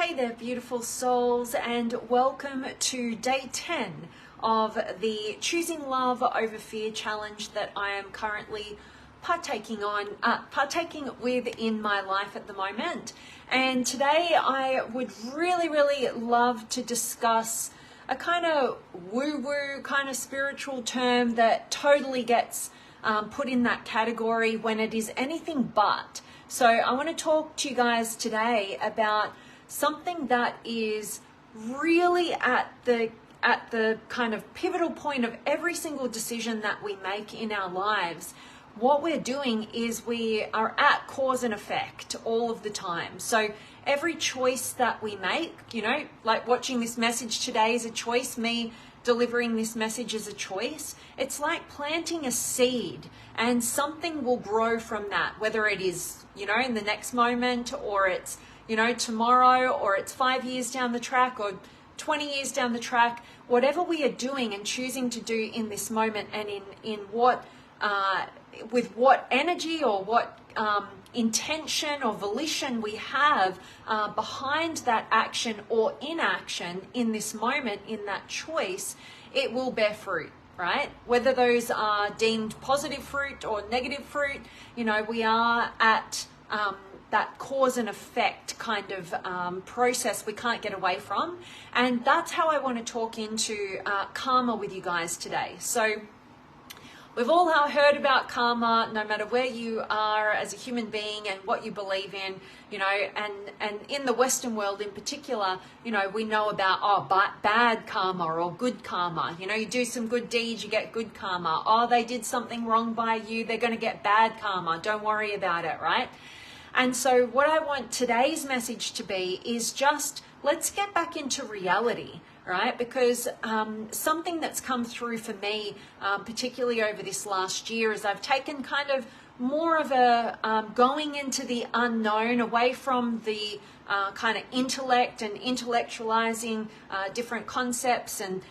Hey there, beautiful souls, and welcome to day 10 of the Choosing Love Over Fear challenge that I am currently partaking with in my life at the moment. And today I would really love to discuss a kind of woo-woo kind of spiritual term that totally gets put in that category when it is anything but. So I want to talk to you guys today about something that is really at the kind of pivotal point of every single decision that we make in our lives. What we're doing is we are at cause and effect all of the time. So every choice that we make, you know, like watching this message today is a choice, me delivering this message is a choice. It's like planting a seed and something will grow from that, whether it is, you know, in the next moment, or it's, you know, tomorrow, or it's 5 years down the track, or 20 years down the track. Whatever we are doing and choosing to do in this moment, and in what with what energy or what intention or volition we have behind that action or inaction in this moment, in that choice, it will bear fruit, right? Whether those are deemed positive fruit or negative fruit, you know, we are at that cause and effect kind of process we can't get away from. And that's how I want to talk into karma with you guys today. So we've all heard about karma, no matter where you are as a human being and what you believe in, you know, and in the Western world in particular, you know, we know about, bad karma or good karma. You know, you do some good deeds, you get good karma. Oh, they did something wrong by you, they're going to get bad karma. Don't worry about it, right? And so what I want today's message to be is just, let's get back into reality, right? Because something that's come through for me, particularly over this last year, is I've taken kind of more of a going into the unknown, away from the kind of intellect and intellectualizing different concepts and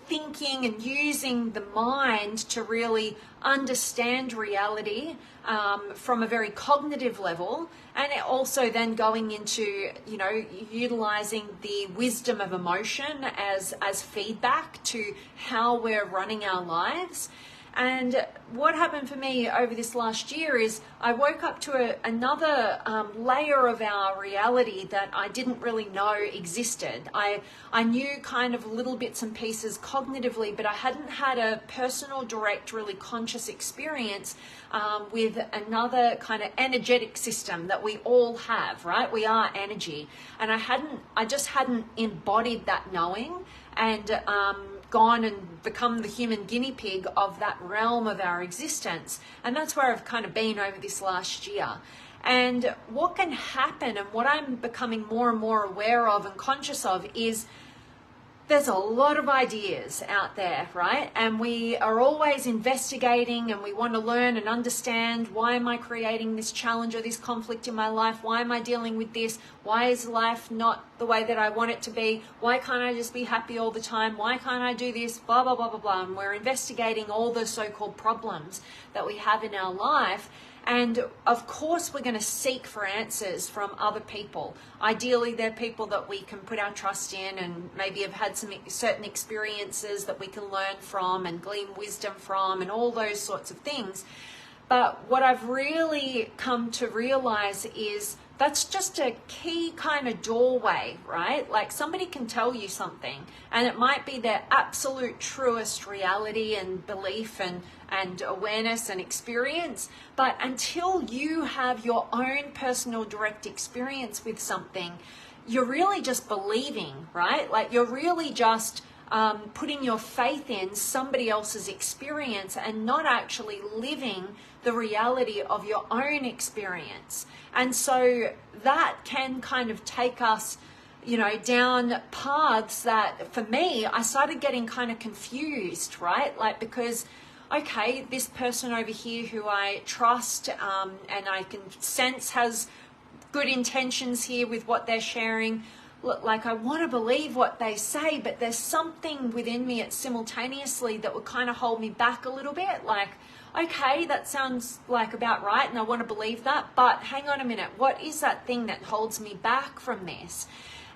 thinking and using the mind to really understand reality from a very cognitive level, and also then going into, you know, utilizing the wisdom of emotion as feedback to how we're running our lives. And what happened for me over this last year is I woke up to another layer of our reality that I didn't really know existed. I knew kind of little bits and pieces cognitively, but I hadn't had a personal, direct, really conscious experience with another kind of energetic system that we all have, right? We are energy. And I just hadn't embodied that knowing and gone and become the human guinea pig of that realm of our existence. And that's where I've kind of been over this last year. And what can happen, and what I'm becoming more and more aware of and conscious of, is there's a lot of ideas out there, right? And we are always investigating, and we want to learn and understand, why am I creating this challenge or this conflict in my life? Why am I dealing with this? Why is life not the way that I want it to be? Why can't I just be happy all the time? Why can't I do this? Blah, blah, blah, blah, blah. And we're investigating all the so-called problems that we have in our life. And of course, we're going to seek for answers from other people. Ideally, they're people that we can put our trust in and maybe have had some certain experiences that we can learn from and glean wisdom from and all those sorts of things. But what I've really come to realize is that's just a key kind of doorway, right? Like, somebody can tell you something and it might be their absolute truest reality and belief and awareness and experience. But until you have your own personal direct experience with something, you're really just believing, right? Like, you're really just putting your faith in somebody else's experience and not actually living the reality of your own experience. And so that can kind of take us, you know, down paths that, for me, I started getting kind of confused, right? Like, because, okay, this person over here who I trust and I can sense has good intentions here with what they're sharing. Look, like, I want to believe what they say, but there's something within me simultaneously that would kind of hold me back a little bit. Like, okay, that sounds like about right, and I want to believe that, but hang on a minute, what is that thing that holds me back from this?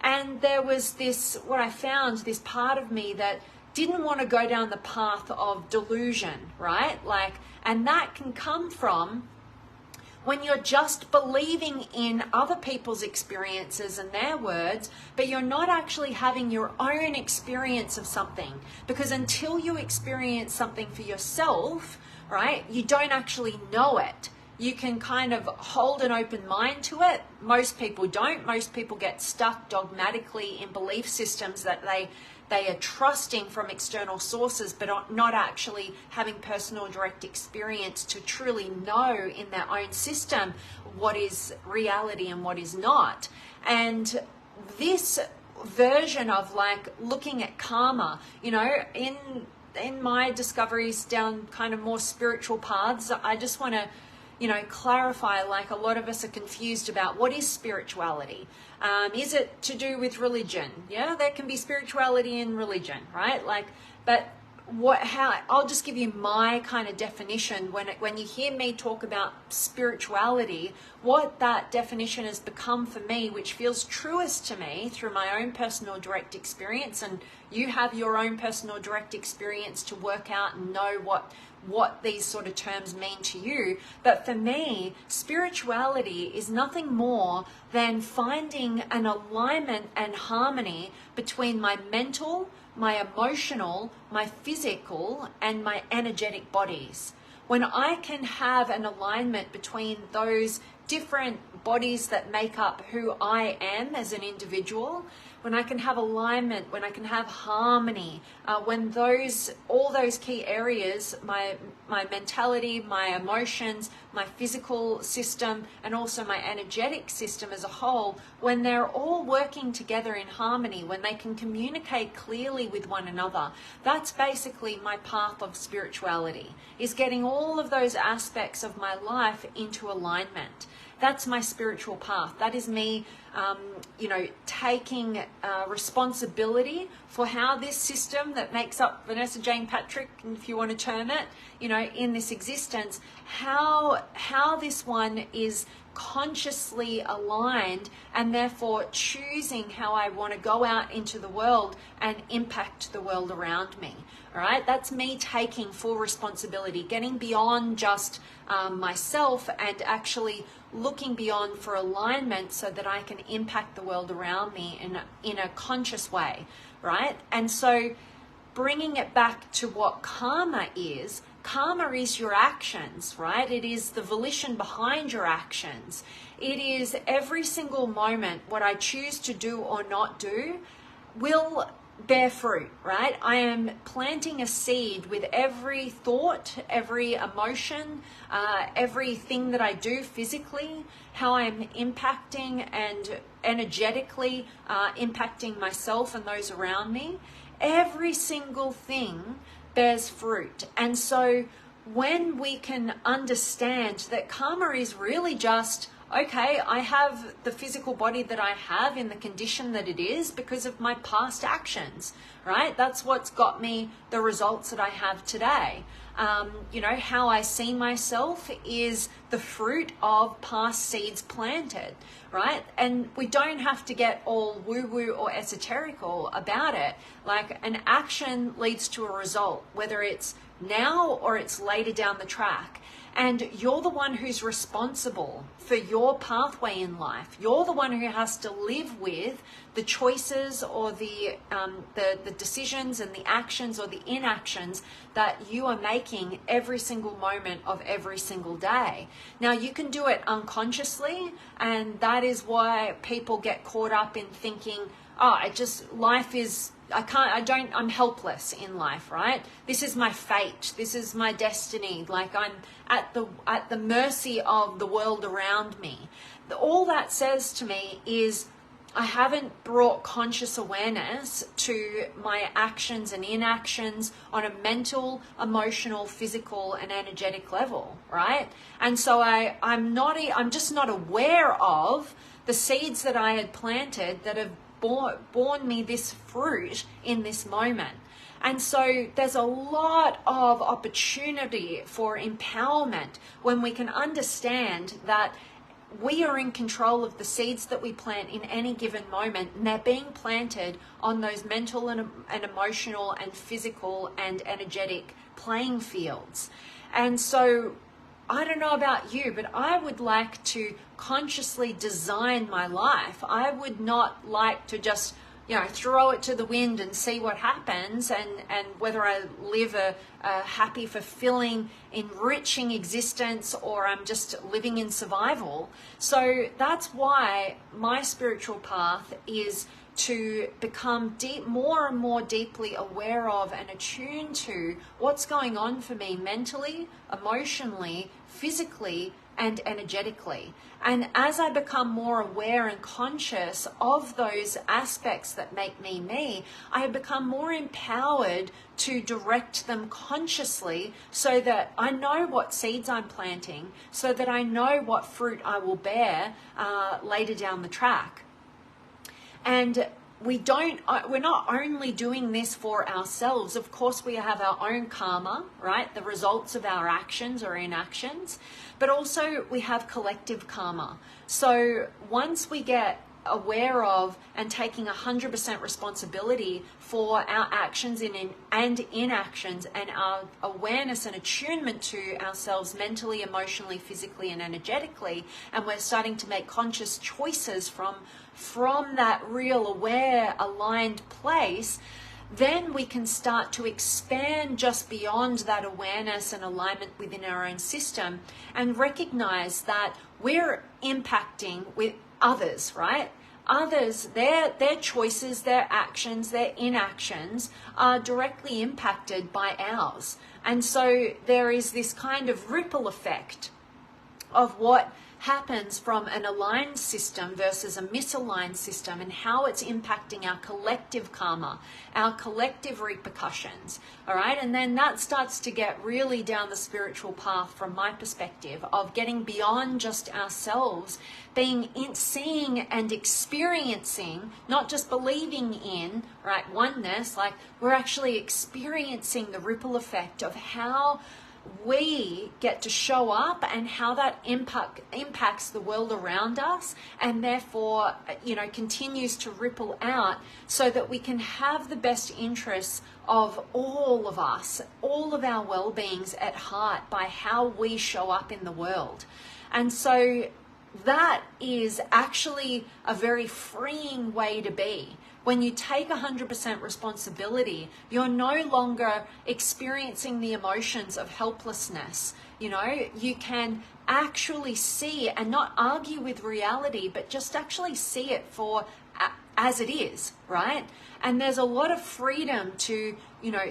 And there was this, what I found, this part of me that didn't want to go down the path of delusion, right? Like, and that can come from when you're just believing in other people's experiences and their words, but you're not actually having your own experience of something. Because until you experience something for yourself, right, you don't actually know it. You can kind of hold an open mind to it. Most people don't. Most people get stuck dogmatically in belief systems that they are trusting from external sources, but are not actually having personal direct experience to truly know in their own system what is reality and what is not. And this version of like looking at karma, you know, in my discoveries down kind of more spiritual paths, I just want to, you know, clarify, like a lot of us are confused about what is spirituality. Is it to do with religion? Yeah, there can be spirituality in religion, right? Like, but I'll just give you my kind of definition. When you hear me talk about spirituality, what that definition has become for me, which feels truest to me through my own personal direct experience, and you have your own personal direct experience to work out and know what these sort of terms mean to you. But for me, spirituality is nothing more than finding an alignment and harmony between my mental, my emotional, my physical, and my energetic bodies. When I can have an alignment between those different bodies that make up who I am as an individual, when I can have alignment, when I can have harmony, when all those key areas, my mentality, my emotions, my physical system, and also my energetic system as a whole, when they're all working together in harmony, when they can communicate clearly with one another, that's basically my path of spirituality, is getting all of those aspects of my life into alignment. That's my spiritual path. That is me, you know, taking responsibility for how this system that makes up Vanessa Jane Patrick, if you want to term it, you know, in this existence, how this one is consciously aligned, and therefore choosing how I want to go out into the world and impact the world around me. All right, that's me taking full responsibility, getting beyond just myself and actually looking beyond for alignment so that I can impact the world around me in a conscious way, right? And so bringing it back to what karma is your actions, right? It is the volition behind your actions. It is every single moment what I choose to do or not do will bear fruit, right? I am planting a seed with every thought, every emotion, everything that I do physically, how I'm impacting and energetically impacting myself and those around me. Every single thing bears fruit. And so when we can understand that karma is really just, okay, I have the physical body that I have in the condition that it is because of my past actions, right? That's what's got me the results that I have today. You know, how I see myself is the fruit of past seeds planted, right? And we don't have to get all woo-woo or esoterical about it. Like, an action leads to a result, whether it's now or it's later down the track. And you're the one who's responsible for your pathway in life. You're the one who has to live with the choices or the decisions and the actions or the inactions that you are making every single moment of every single day. Now, you can do it unconsciously, and that is why people get caught up in thinking, oh, I'm helpless in life, right? This is my fate. This is my destiny. Like, I'm at the mercy of the world around me. All that says to me is I haven't brought conscious awareness to my actions and inactions on a mental, emotional, physical, and energetic level, right? And so I'm just not aware of the seeds that I had planted that have borne me this fruit in this moment. And so there's a lot of opportunity for empowerment when we can understand that we are in control of the seeds that we plant in any given moment, and they're being planted on those mental and emotional and physical and energetic playing fields. And so I don't know about you, but I would like to consciously design my life. I would not like to just, throw it to the wind and see what happens, and whether I live a happy, fulfilling, enriching existence, or I'm just living in survival. So that's why my spiritual path is to become more and more deeply aware of and attuned to what's going on for me mentally, emotionally, physically, and energetically. And as I become more aware and conscious of those aspects that make me me, I become more empowered to direct them consciously, so that I know what seeds I'm planting, so that I know what fruit I will bear later down the track. And we're not only doing this for ourselves. Of course, we have our own karma, right? The results of our actions or inactions, but also we have collective karma. So once we get aware of and taking 100% responsibility for our actions and inactions, and our awareness and attunement to ourselves mentally, emotionally, physically, and energetically, and we're starting to make conscious choices from that real aware, aligned place, then we can start to expand just beyond that awareness and alignment within our own system, and recognize that we're impacting with others, right? Others, their choices, their actions, their inactions are directly impacted by ours. And so there is this kind of ripple effect of what happens from an aligned system versus a misaligned system, and how it's impacting our collective karma, our collective repercussions. All right, and then that starts to get really down the spiritual path from my perspective of getting beyond just ourselves, seeing and experiencing, not just believing in, right, oneness. Like, we're actually experiencing the ripple effect of how we get to show up, and how that impacts the world around us, and therefore continues to ripple out, so that we can have the best interests of all of us, all of our well-beings at heart, by how we show up in the world. And so that is actually a very freeing way to be. When you take 100% responsibility, you're no longer experiencing the emotions of helplessness. You can actually see and not argue with reality, but just actually see it for as it is, right? And there's a lot of freedom to,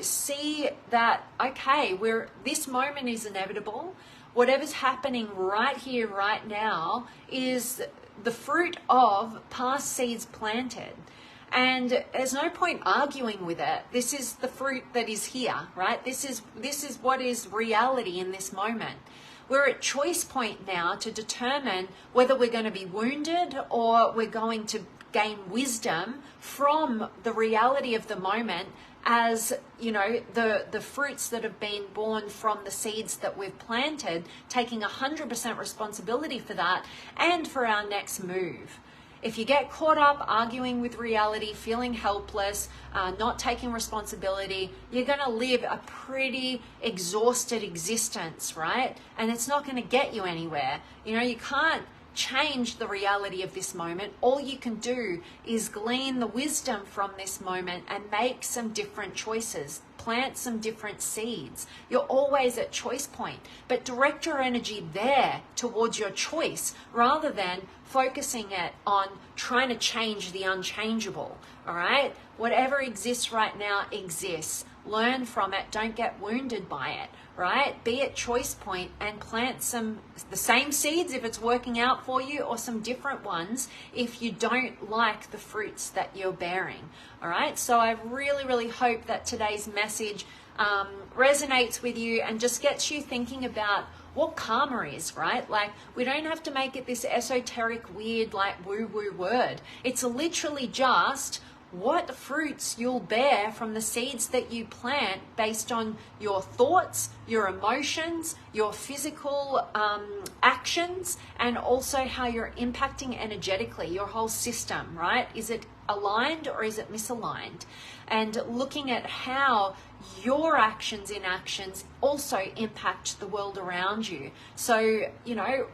see that, okay, this moment is inevitable. Whatever's happening right here, right now, is the fruit of past seeds planted. And there's no point arguing with it. This is the fruit that is here, right? This is what is reality in this moment. We're at choice point now to determine whether we're going to be wounded, or we're going to gain wisdom from the reality of the moment, as the fruits that have been born from the seeds that we've planted, taking 100% responsibility for that and for our next move. If you get caught up arguing with reality, feeling helpless, not taking responsibility, you're going to live a pretty exhausted existence, right? And it's not going to get you anywhere. You can't change the reality of this moment. All you can do is glean the wisdom from this moment and make some different choices, plant some different seeds. You're always at choice point, but direct your energy there towards your choice, rather than focusing it on trying to change the unchangeable. All right, whatever exists right now exists. Learn from it, don't get wounded by it, right? Be at choice point and plant the same seeds if it's working out for you, or some different ones if you don't like the fruits that you're bearing. All right, so I really, really hope that today's message resonates with you and just gets you thinking about what karma is, right? Like, we don't have to make it this esoteric, weird, like woo-woo word. It's literally just what fruits you'll bear from the seeds that you plant based on your thoughts, your emotions, your physical actions, and also how you're impacting energetically your whole system, right? Is it aligned or is it misaligned? And looking at how your actions in actions also impact the world around you. So, you know,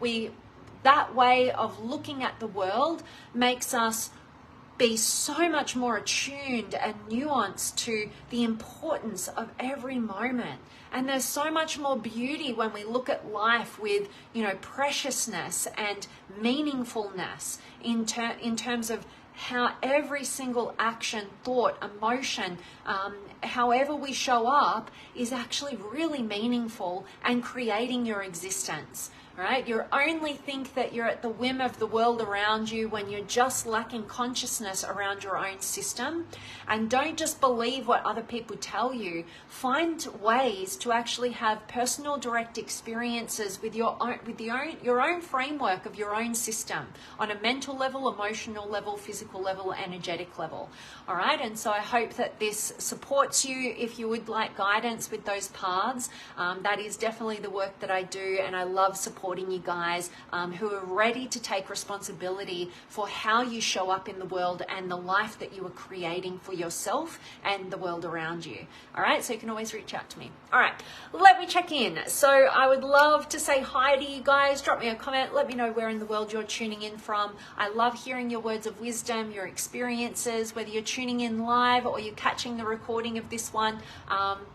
that way of looking at the world makes us be so much more attuned and nuanced to the importance of every moment. And there's so much more beauty when we look at life with, you know, preciousness and meaningfulness in terms of how every single action, thought, emotion, however we show up is actually really meaningful and creating your existence. Right? You only think that you're at the whim of the world around you when you're just lacking consciousness around your own system. And don't just believe what other people tell you. Find ways to actually have personal direct experiences with your own framework of your own system on a mental level, emotional level, physical level, energetic level. All right. And so I hope that this supports you if you would like guidance with those paths. That is definitely the work that I do, and I love supporting you guys who are ready to take responsibility for how you show up in the world and the life that you are creating for yourself and the world around you. All right, so you can always reach out to me. All right, let me check in. So I would love to say hi to you guys. Drop me a comment. Let me know where in the world you're tuning in from. I love hearing your words of wisdom, your experiences, whether you're tuning in live or you're catching the recording of this one.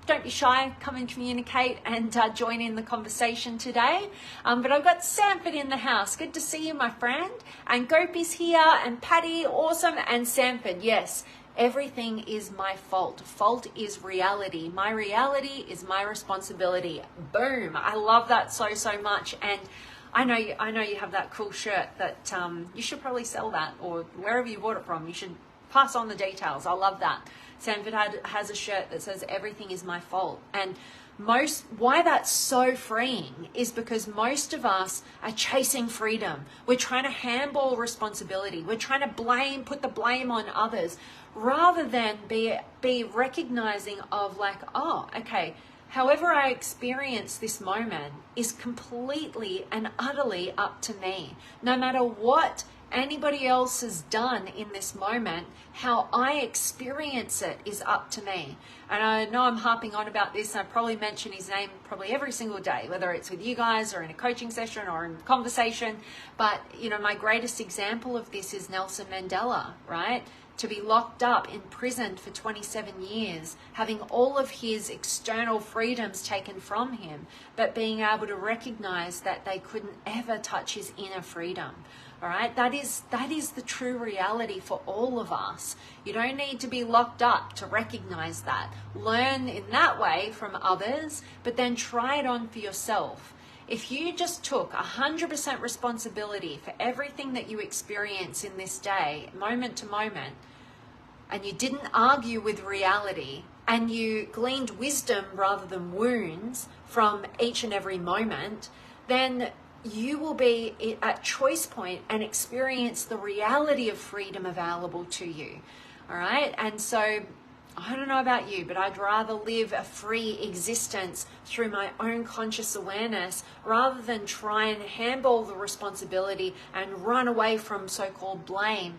Don't be shy. Come and communicate and join in the conversation today. But I've got Sanford in the house. Good to see you, my friend. And Gopi's here, and Patty, awesome. And Sanford, yes, everything is my fault. Fault is reality. My reality is my responsibility. Boom. I love that so much. And I know you have that cool shirt that you should probably sell that, or wherever you bought it from, you should pass on the details. I love that. Sanford has a shirt that says everything is my fault. And why that's so freeing is because most of us are chasing freedom. We're trying to handball responsibility. We're trying to put the blame on others, rather than be recognizing of like, oh, okay, however I experience this moment is completely and utterly up to me. No matter what anybody else has done in this moment, how I experience it is up to me. And I know I'm harping on about this, and I probably mention his name probably every single day, whether it's with you guys or in a coaching session or in conversation. But, you know, my greatest example of this is Nelson Mandela, right? To be locked up in prison for 27 years, having all of his external freedoms taken from him, but being able to recognize that they couldn't ever touch his inner freedom. All right, that is the true reality for all of us. You don't need to be locked up to recognize that. Learn in that way from others, but then try it on for yourself. If you just took 100% responsibility for everything that you experience in this day, moment to moment, and you didn't argue with reality, and you gleaned wisdom rather than wounds from each and every moment, then you will be at choice point and experience the reality of freedom available to you. All right. And so I don't know about you, but I'd rather live a free existence through my own conscious awareness rather than try and handball the responsibility and run away from so-called blame,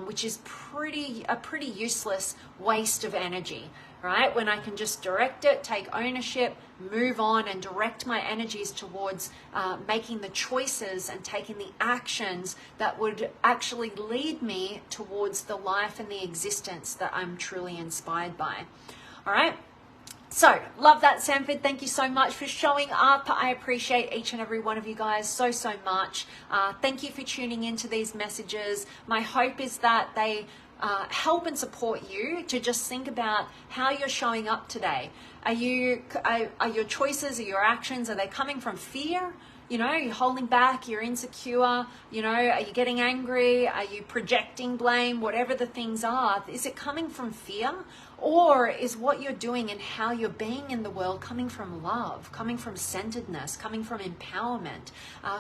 which is a pretty useless waste of energy. Right? When I can just direct it, take ownership, move on, and direct my energies towards making the choices and taking the actions that would actually lead me towards the life and the existence that I'm truly inspired by. All right. So, love that, Sanford. Thank you so much for showing up. I appreciate each and every one of you guys so much. Thank you for tuning into these messages. My hope is that they help and support you to just think about how you're showing up today. Are your choices, are your actions, are they coming from fear? You know, you're holding back, you're insecure, you know, are you getting angry? Are you projecting blame? Whatever the things are, is it coming from fear? Or is what you're doing and how you're being in the world coming from love, coming from centeredness, coming from empowerment,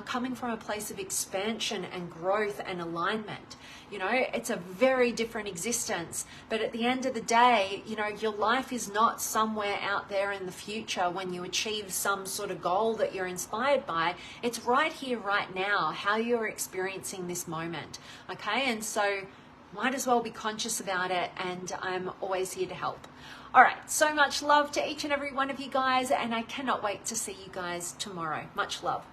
coming from a place of expansion and growth and alignment? You know, it's a very different existence. But at the end of the day, you know, your life is not somewhere out there in the future when you achieve some sort of goal that you're inspired by. It's right here, right now, how you're experiencing this moment. Okay, and so might as well be conscious about it, and I'm always here to help. All right, so much love to each and every one of you guys, and I cannot wait to see you guys tomorrow. Much love.